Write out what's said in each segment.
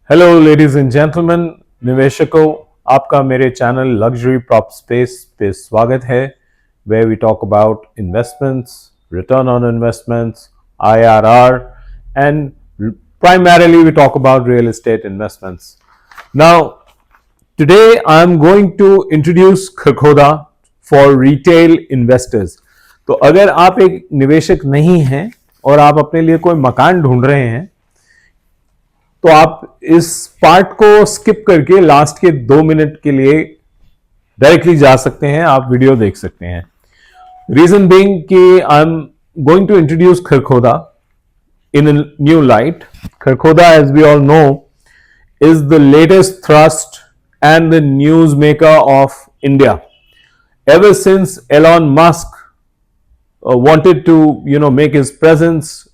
Hello ladies and gentleman, निवेशकों, आपका मेरे चैनल लग्जरी प्रॉप स्पेस पे स्वागत है। Way we talk about investments, return on investments, IRR, and primarily we talk about real estate investments. Now, today I am going to introduce Kharkhoda for retail investors. तो अगर आप एक निवेशक नहीं हैं और आप अपने लिए कोई मकान ढूंढ रहे हैं तो आप इस पार्ट को स्किप करके लास्ट के 2 मिनट के लिए डायरेक्टली जा सकते हैं, आप वीडियो देख सकते हैं। रीजन बीइंग कि I am going to introduce Kharkhoda in a new light. Kharkhoda, as we all know, is the latest thrust and the newsmaker of India. Ever since Elon Musk wanted to, make his presence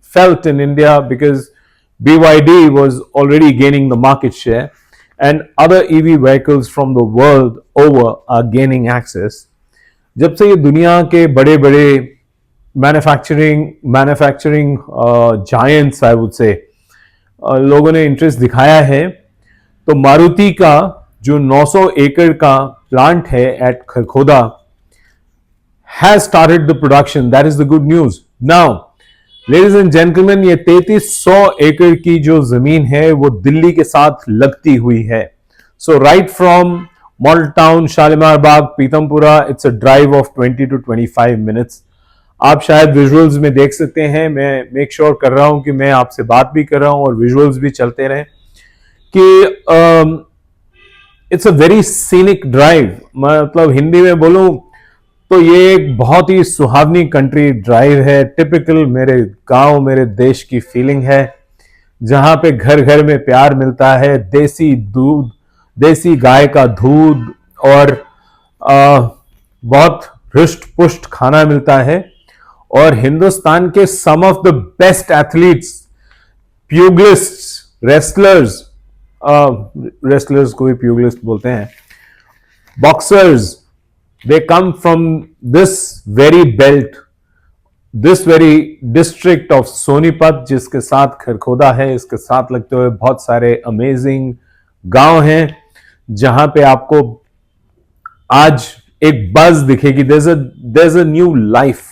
felt in India because BYD was already gaining the market share and other EV vehicles from the world over are gaining access. जब से ये दुनिया के बड़े बड़े manufacturing giants I would say लोगों ने interest दिखाया है, तो मारुति का जो 900 एकड़ का प्लांट है at Kharkhoda has started the production. That is the good news. Now, ladies and gentlemen, ये 3300 एकड़ की जो जमीन है वो दिल्ली के साथ लगती हुई है. So right from model town, Shalimar Bagh, Pitampura, it's a drive of 20 to 25 minutes. आप शायद विजुअल्स में देख सकते हैं, मैं मेक श्योर कर रहा हूं कि मैं आपसे बात भी कर रहा हूं और विजुअल्स भी चलते रहें कि it's a very scenic drive. मतलब हिंदी में बोलूं तो ये एक बहुत ही सुहावनी कंट्री ड्राइव है. टिपिकल मेरे गांव, मेरे देश की फीलिंग है, जहां पे घर घर में प्यार मिलता है, देसी दूध, देसी गाय का दूध और बहुत हृष्ट पुष्ट खाना मिलता है. और हिंदुस्तान के some of the best athletes, pugilists, wrestlers को भी प्यूगलिस्ट बोलते हैं, boxers, they come from this very belt, this very district of Sonipat, जिसके साथ खरखोदा है. इसके साथ लगते हुए बहुत सारे अमेजिंग गांव हैं जहां पे आपको आज एक बज दिखेगी. there's a new life.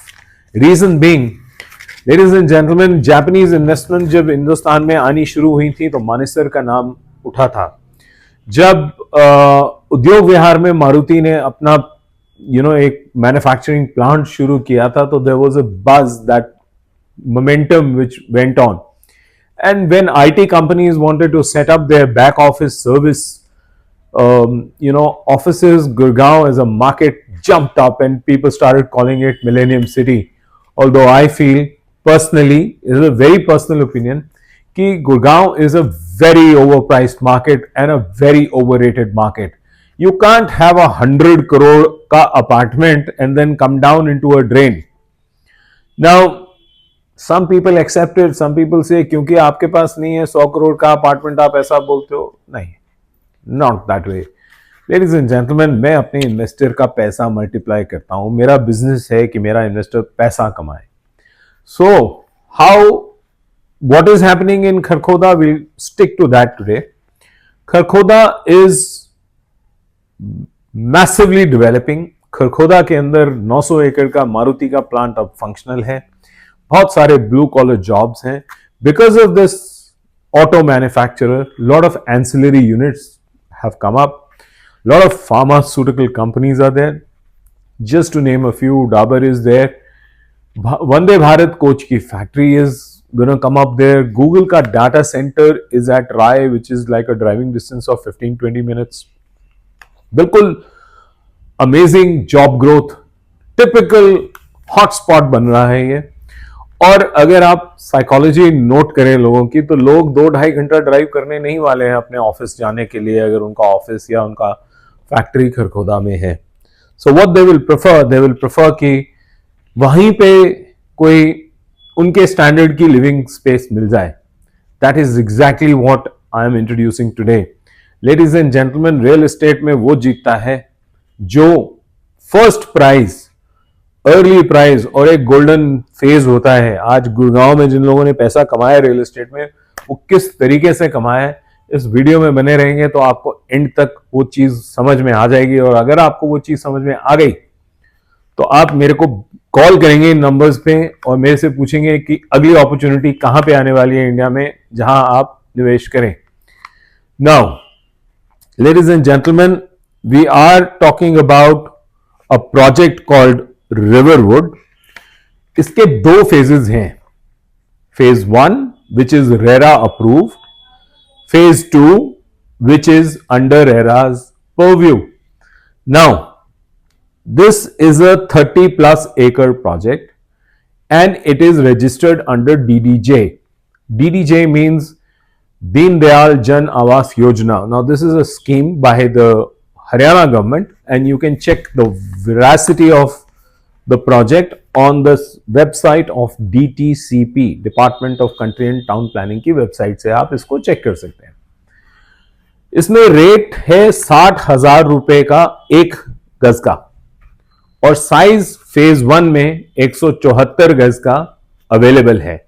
Reason being, ladies and gentleman, Japanese investment जब हिंदुस्तान में आनी शुरू हुई थी तो मानेसर का नाम उठा था. जब उद्योग विहार में मारुति ने अपना एक मैन्युफैक्चरिंग प्लांट शुरू किया था तो there was a buzz, that momentum which went on. And when IT companies wanted to set up their back office service offices, Gurgaon as a market jumped up and people started calling it Millennium City. Although I feel personally, it is a very personal opinion, कि Gurgaon is a very overpriced market and a very overrated market. You can't have 100 crore का apartment and then come down into a drain. Now, some people accept it, some people say क्योंकि आपके पास नहीं है 100 करोड़ का apartment आप ऐसा बोलते हो. नहीं, not that way. Ladies and gentleman, मैं अपने इन्वेस्टर का पैसा मल्टीप्लाई करता हूं. मेरा बिजनेस है कि मेरा इन्वेस्टर पैसा कमाए. So how, what is happening in Kharkhoda, will stick to that today. Kharkhoda is massively developing. Kharkhoda के अंदर 900 एकड़ का मारुति का प्लांट अब फंक्शनल है. बहुत सारे ब्लू कॉलर जॉब्स हैं because of this auto manufacturer. Lot of ancillary units have come up. Lot of pharmaceutical companies are there. Just to name a few, Dabur is there. Vande Bharat coach ki factory is going to come up there. Google ka data center is at Rai, which is like a driving distance of 15-20 minutes. बिल्कुल amazing job growth. Typical hotspot बन रहा है ये. और अगर आप psychology note करें लोगों की, तो लोग 2-2.5 घंटा ड्राइव करने नहीं वाले हैं अपने ऑफिस जाने के लिए, अगर उनका ऑफिस या उनका फैक्ट्री खरखोदा में है. So what they will prefer कि वहीं पे कोई उनके स्टैंडर्ड की लिविंग स्पेस मिल जाए. That is exactly what I am introducing today. Ladies and gentleman, real estate में वो जीतता है जो फर्स्ट प्राइज, अर्ली प्राइस और एक गोल्डन फेज होता है. आज गुड़गांव में जिन लोगों ने पैसा कमाया रियल एस्टेट में, वो किस तरीके से कमाया है इस वीडियो में बने रहेंगे तो आपको एंड तक वो चीज समझ में आ जाएगी, और अगर आपको वो चीज समझ में आ गई तो आप मेरे को कॉल करेंगे इन नंबर्स पे और मेरे से पूछेंगे कि अगली अपॉर्चुनिटी कहां पे आने वाली है इंडिया में जहां आप निवेश करें। Now ladies and gentleman, we are talking about a project called Riverwood. इसके दो फेजेस हैं, phase 1 which is RERA approved, phase 2 which is under RERA's purview. Now this is a 30 plus acre project and it is registered under DDJ. DDJ means Deen Dayal Jan Awas Yojana. Now this is a scheme by the Haryana government and you can check the veracity of the project on the website of DTCP, Department of Country and Town Planning की website से आप इसको check कर सकते हैं। इसमें rate है 60,000 रुपए का एक गज का और साइज फेज 1 में 174 गज का अवेलेबल है।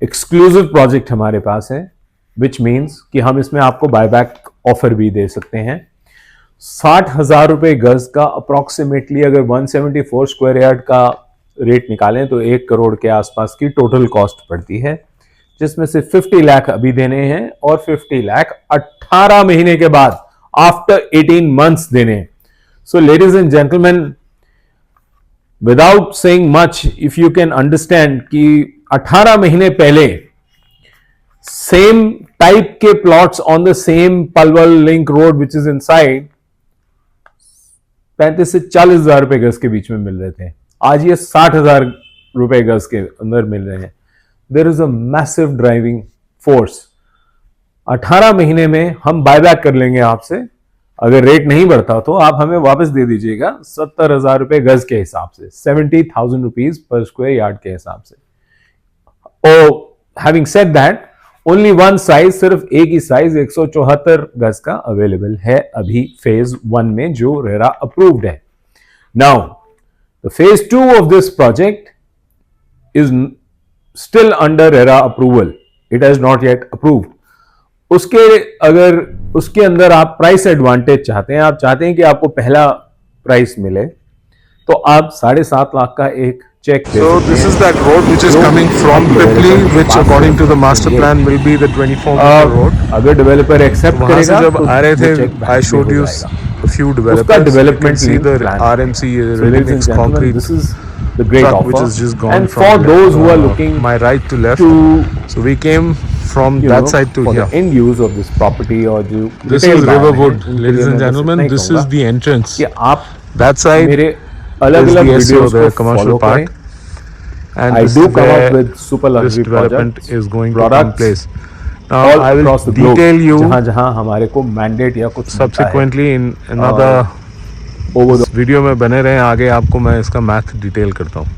एक्सक्लूसिव प्रोजेक्ट हमारे पास है, विच मीन्स कि हम इसमें आपको बायबैक ऑफर भी दे सकते हैं। 60,000 रुपए गज का अप्रोक्सीमेटली अगर 174 स्क्वायर यार्ड का रेट निकालें तो 1 करोड़ के आसपास की टोटल कॉस्ट पड़ती है, जिसमें से 50 लाख अभी देने हैं और 50 लाख 18 महीने के बाद आफ्टर 18 मंथ्स देने हैं। So ladies and gentleman, without saying much, if you can understand कि 18 महीने पहले सेम टाइप के plots on the same Palwal link road which is inside 35 से 40,000 रुपए गज के बीच में मिल रहे थे, आज ये 60,000 रुपए गज के अंदर मिल रहे हैं। There is a massive driving force. 18 महीने में हम बायबैक कर लेंगे आपसे, अगर रेट नहीं बढ़ता तो आप हमें वापस दे दीजिएगा 70,000 रुपए गज के हिसाब से, 70,000 रुपीज पर स्क्वायर यार्ड के हिसाब से। और having said that, only one size, सिर्फ एक ही साइज 174 गज का अवेलेबल है अभी फेज 1 में जो रेरा अप्रूव्ड है। Now the phase 2 of this project is still under RERA approval, it has not yet approved. उसके अंदर आप प्राइस एडवांटेज चाहते हैं, आप चाहते हैं कि आपको पहला प्राइस मिले, तो आप 7.5 लाख का एक check. So this is that road which is coming from Pipli, which according to the master plan will be the 24-meter road. अगर डेवलपर एक्सेप्ट वहाँ से करेगा जब तो आ रहे थे, check back I भी showed हो you जाएगा। a few उसका developers. Development You can see the RMC ready mix concrete this is the great truck offer, which is just gone and from for those who are left, looking my right to left. to So we came from that side to for here. the end use of this property or जो This retail is buyer Riverwood, हैं, उनके ladies लिए and मैं बस gentlemen. इतना ही This is कहूंगा the entrance. कि आप That side मेरे is अलग-अलग the SEO, वीडियोस the को commercial फॉलो park. करें। And I this do is come where up with super this luxury development projects, is going to products, come place. Now all I will across the globe, detail you जहां हमारे को mandate या कुछ subsequently in another over the video में बने रहें, आगे आपको मैं इसका मैथ डिटेल करता हूँ।